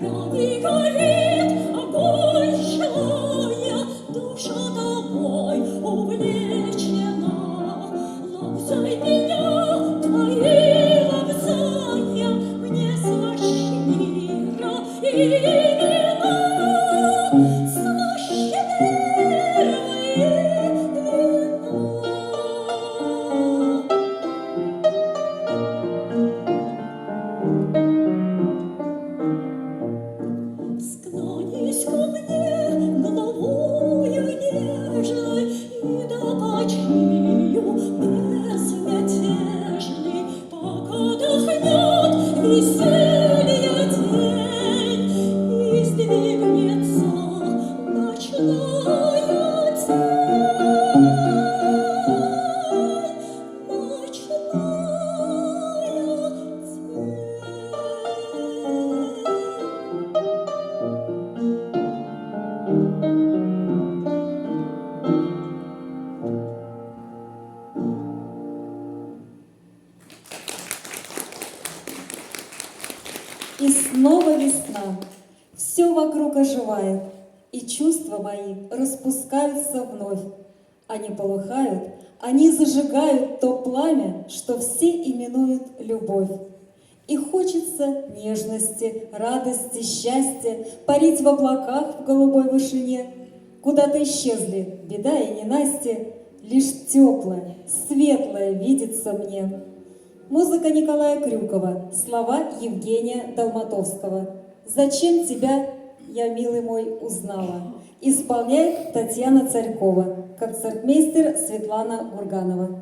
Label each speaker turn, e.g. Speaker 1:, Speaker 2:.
Speaker 1: крови горит огонь желания, душа тобой увлечена. Лобзай меня, твои лобзания мне слаще мира и вина, слаще мира и вина. Склонись ко мне головою нежной и допочию безмятежной, пока дохнет веселье день и сдвигнется ночная тень, ночная
Speaker 2: И снова весна, все вокруг оживает, и чувства мои распускаются вновь. Они полыхают, они зажигают то пламя, что все именуют любовь. И хочется нежности, радости, счастья, парить в облаках в голубой вышине. Куда-то исчезли беда и ненастье, лишь теплое, светлое видится мне. Музыка Николая Крюкова, слова Евгения Долматовского. «Зачем тебя, я, милый мой, узнала?» Исполняет Татьяна Царькова, концертмейстер Светлана Гурганова.